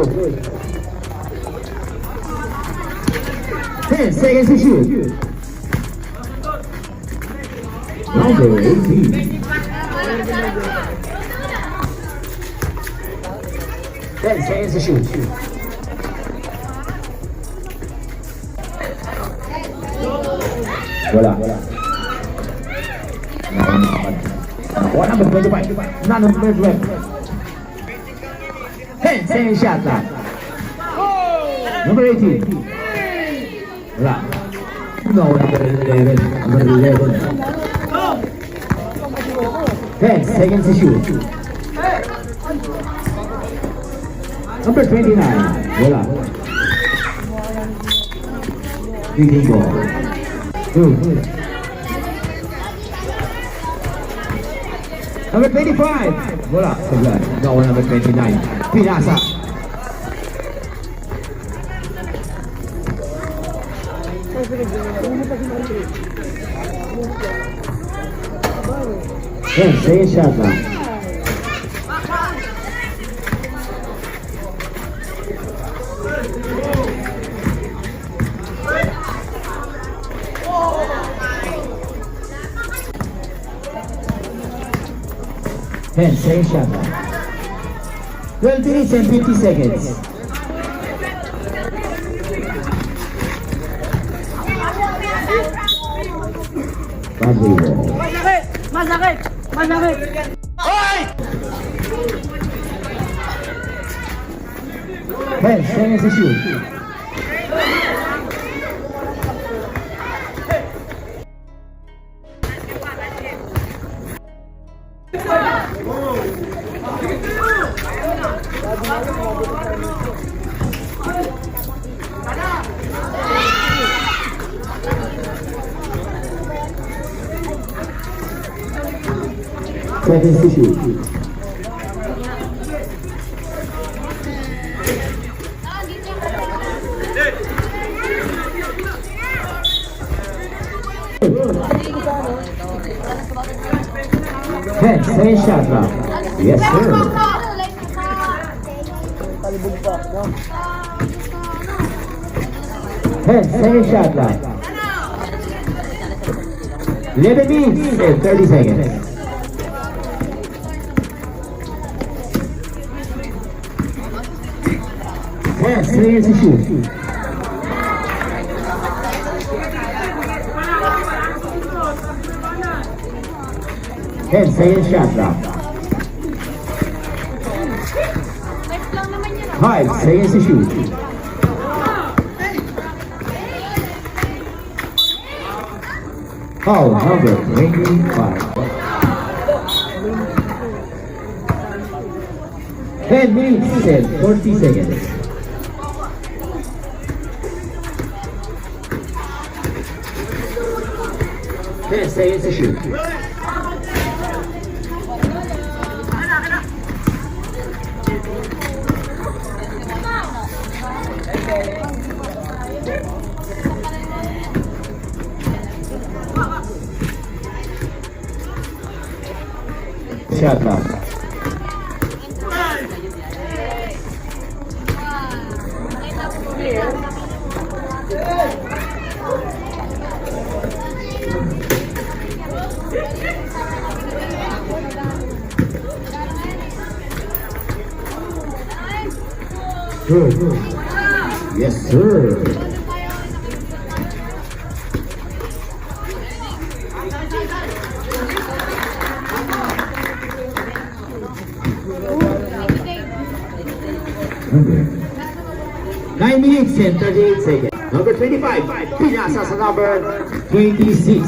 Go. 10 seconds to shoot. Number 18. 10 seconds to shoot. Wala. Nakuha number 25. Number 12. 10 seconds shot lang. Number 18. Wala. No, number 11. Number 11. 10 seconds to shoot. Number 29. Wala. Leading ball. Number 25. Wala. Sablan. No, number 29. Pinasa. Yan, second shot lang. Yan, second shot lang. 12 minutes and 50 seconds. Masakit! Masakit! Masakit! Oy! 10 seconds to shoot. Seconds to shoot. Ten, second shot lang. Yes, sir. 10 second shot lang. 11 minutes and 30 seconds. 10 seconds to shoot. Second shot lang. 5 seconds to shoot. Oh, number 25. 10 minutes and 40 seconds. 10 seconds to shoot. Shot lang. Good. Yes, sir. Okay. 9 minutes and 38 seconds. Number 25, pinasa sa number 26.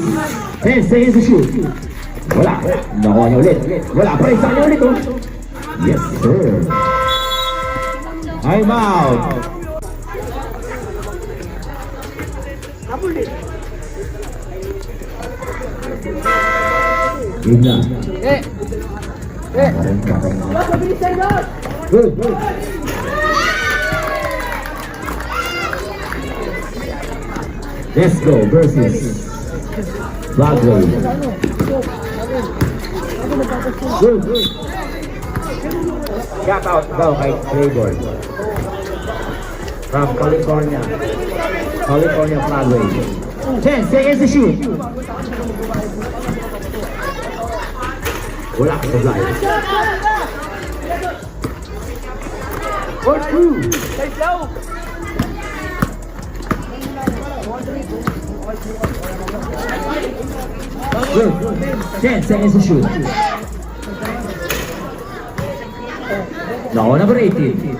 10 seconds to shoot. Wala. Nakuha niya ulit. Wala pa rin sa kanya ulit. Oh. Yes, sir. I'm out. Game na. Good, good. LEZGOW versus FLOODWAY. Good, good. Shout out daw kay Playboy. from California. California Floodway. 10 seconds to shoot. Wala ka sa blind. For 2. Guys, low. Good. 10 seconds to shoot. No, number 18.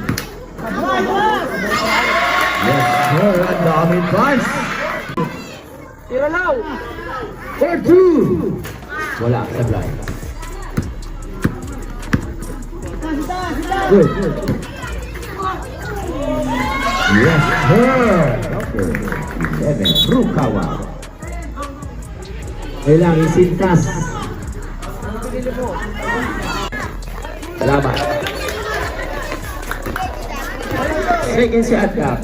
Yes, sir. Ang daming punch. Tira low. For 2. Wala sa blind. Good. Yes, sir. Number 11. Rukawa. Kailangan isintas. Salamat. Second shot clock.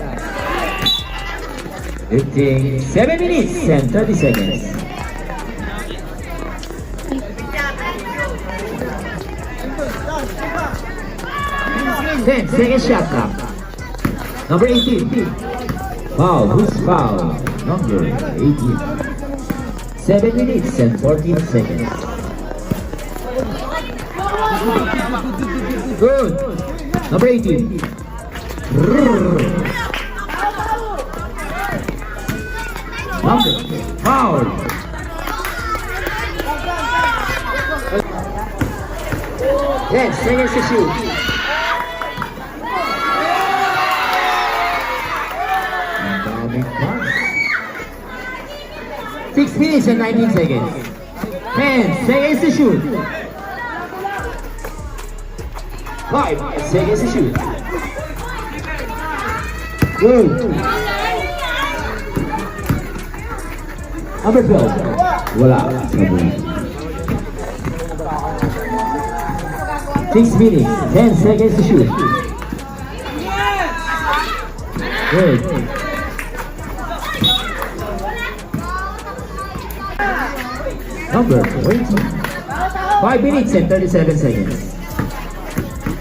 7 minutes and 30 seconds. Second shot clock. Number 18. Foul. Who's foul? Number 18. 7 minutes and 14 seconds. Good. Number 18. Number foul. Yes, seconds to shoot. And Dominic Parks. 6 minutes and 19 seconds. 10 seconds to shoot. 5 seconds to shoot. Good. Number 12. Wala. 6 minutes. 10 seconds to shoot. Good. Number 20. 5 minutes and 37 seconds.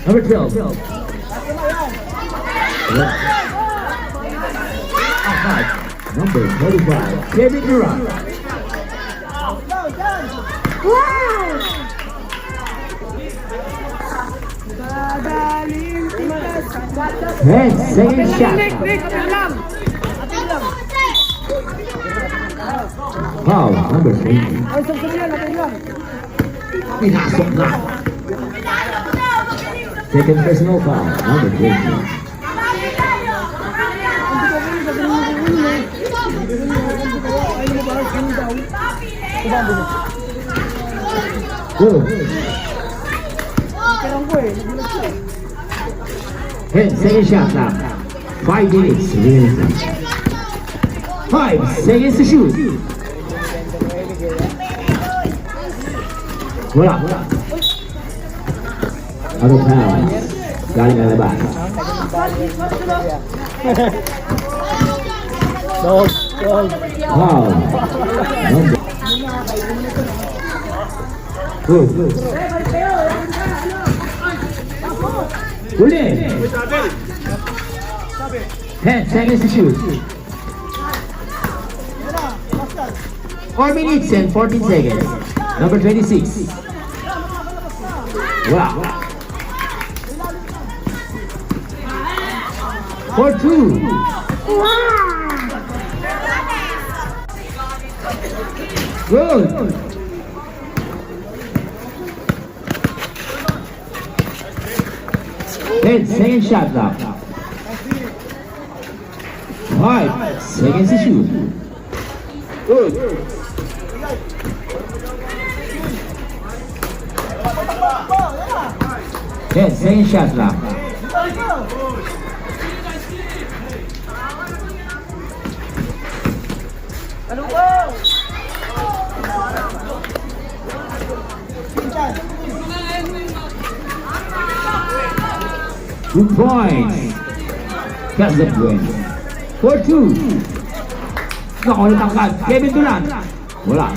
Number 12. Number 35. Kevin Durant. Hey, second shot. Wow, number 20. Pinasok na. Second personal foul, number 20. Go. 10 second shot now. 5 minutes remaining. 5 seconds to shoot. Wala. Out of bounds. Galing na labas. Wow. Number. Good. Uli. 10 seconds to shoot. 4 minutes and 14 seconds. Number 26. Wow. For 2. Good. 10 second shot now. 5 seconds to shoot. Good. 10 second shot now. Good points. That's the win. For 2. Nakulit ang cut. Kevin Durant. Wala.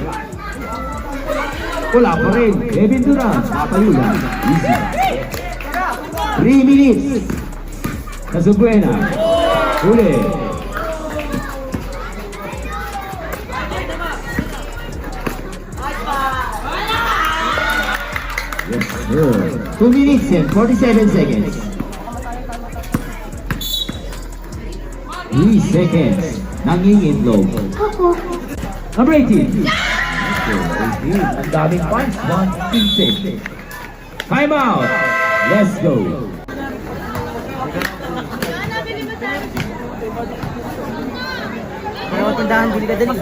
Wala pa rin. Kevin Durant. Patayo lang. Easy. 3 minutes. Nasubuena. Uli. Yes, sir. 2 minutes and 47 seconds. 3 seconds. Nangingitlog. Number 18. Okay, 18. Ang daming points. 1 Time out. Let's go. Ayaw tindahan, bili ka dali.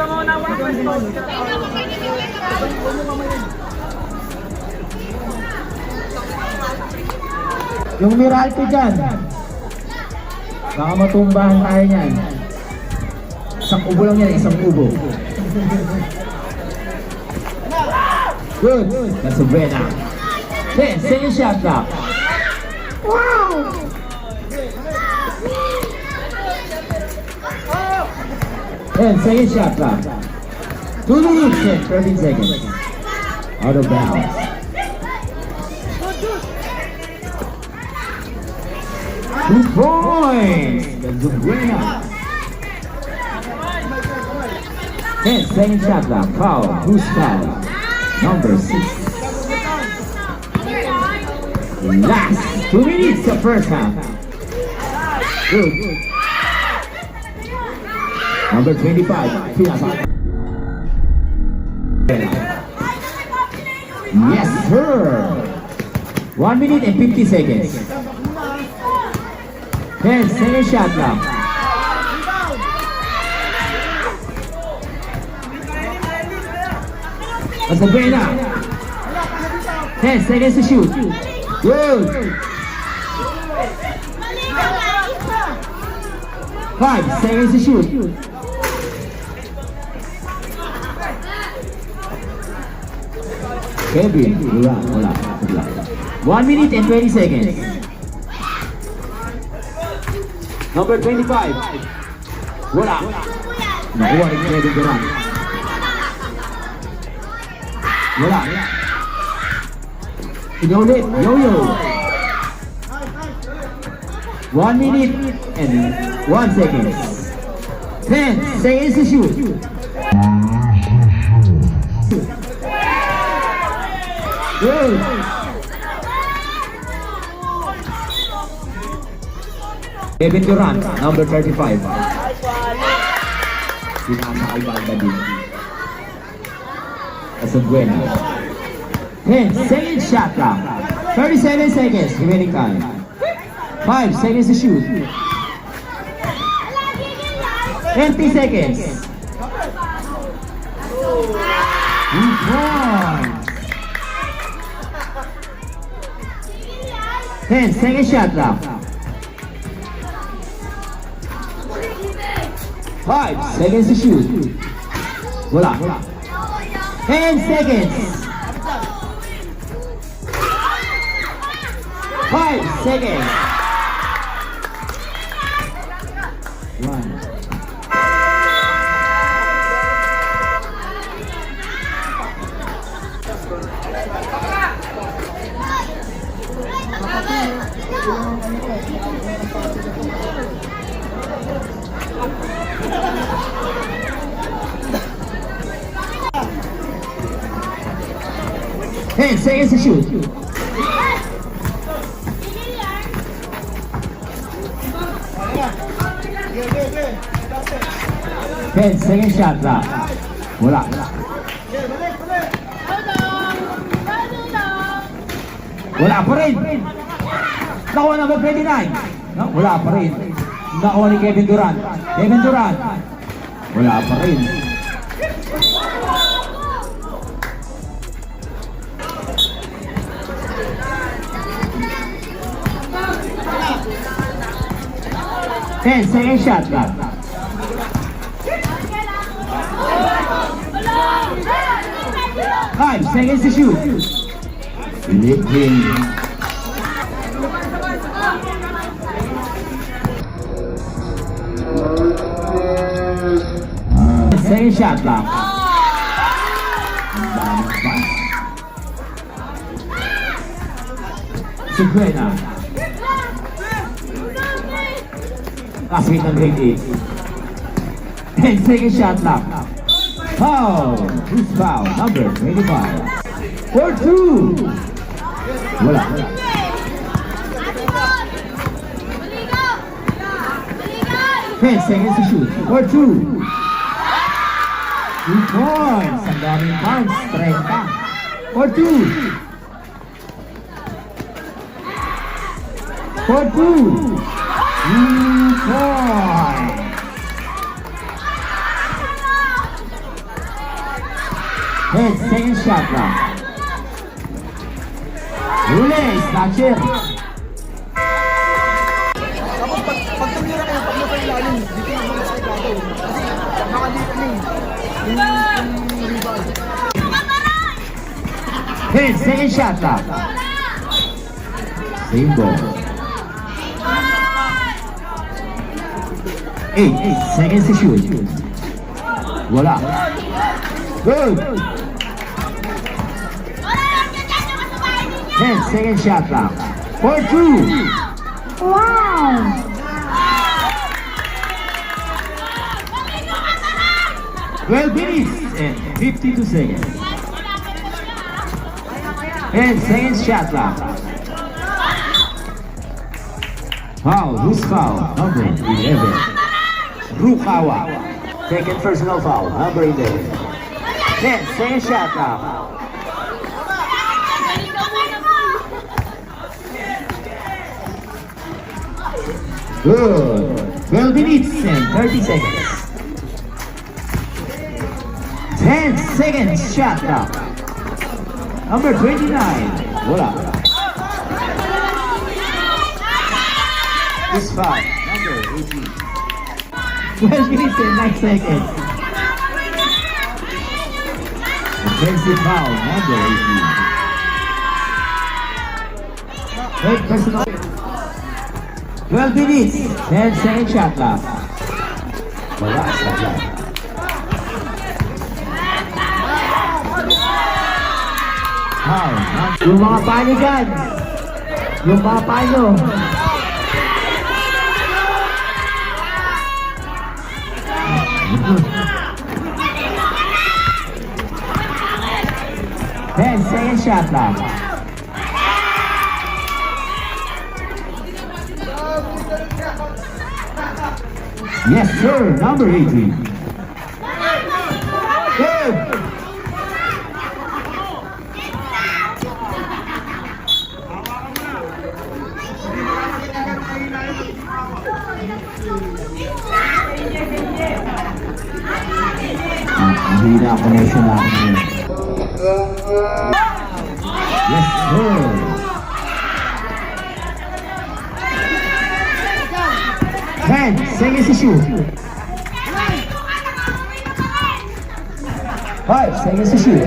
Yung Miralty dyan. Baka matumbahan tayo niyan. Isang ubo lang yan, isang ubo. Good. That's a buena. 10 second shot clock. Wow! 10 second shot clock. 2 minutes and 13 seconds. Out of bounds. Two points. That's a buena. 10 second shot clock. Foul. Who's foul? Number 6. Last 2 minutes of first half. Good. Number 25. Yes, sir. 1 minute and 50 seconds. 10 second shot clock. That's a buena. 10 seconds to shoot. Good. 5 seconds to shoot. Kevin, wala. 1 minute and 20 seconds. Number 25. Wala. Nakuha ni Kevin Durant. Wala. Inulit. Yo-yo. 1 minute and 1 second. 10 seconds to shoot. Good. Kevin Durant, number 35. Pinaka-ibalda din. That's a buena. 10 second shot clock. 37 seconds remaining time. 5 seconds to shoot. 20 seconds. 2 points. 10 second shot clock. 5 seconds to shoot. Wala. 10 seconds. 5 seconds. 1. Hey, seconds to shoot. Ten second shot clock. Wala. Wala pa rin. Nakuha number 29. No, wala pa rin. Nakuha ni Kevin Durant. Kevin Durant. Wala pa rin. Ten second shot clock. Five seconds to shoot. Lifting. Second shot clock. Sabrina. Last hit on grade 8. 10 second shot clock. Foul. Who's foul? Number 25. For 2. Wala. 10 seconds to shoot. For 2. 2 points. Ang daming points. 30. For 2. For 2. 2 points. 10 second shot clock. Huli. Snatcher. Tapos pag tumira kayo, pag nasa ilalim, dito yung mga sa ilalim. Kasi nakaliit na yung rebound. 10 second shot clock. Same ball. 8 seconds to shoot. Wala. Good. 10 second shot clock. For 2. Wow! 12 minutes and 52 seconds. 10 seconds shot clock. Foul. Who's foul? Number 11. Rukawa. Second personal foul. Number 11. 10 seconds shot clock. Good. 12 minutes and 30 seconds. 10 seconds shot clock. Number 29. Wala. This foul. Number 18. 12 minutes and 9 seconds. Offensive foul. Number 18. Third personal. 12 minutes, 10 second shot clock. Wala sa clock. Foul. Yung mga panigan. Yung mga panyo. Then second shot clock. Yes, sir. Number 18. Good. Hindi na connection natin. Yes, sir. Ten seconds to shoot. 5 seconds to shoot.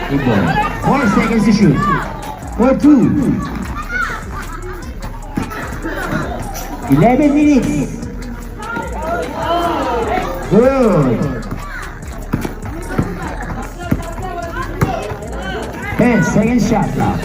Good ball. 4 seconds to shoot. For 2. 11 minutes. Good. 10 seconds shot clock.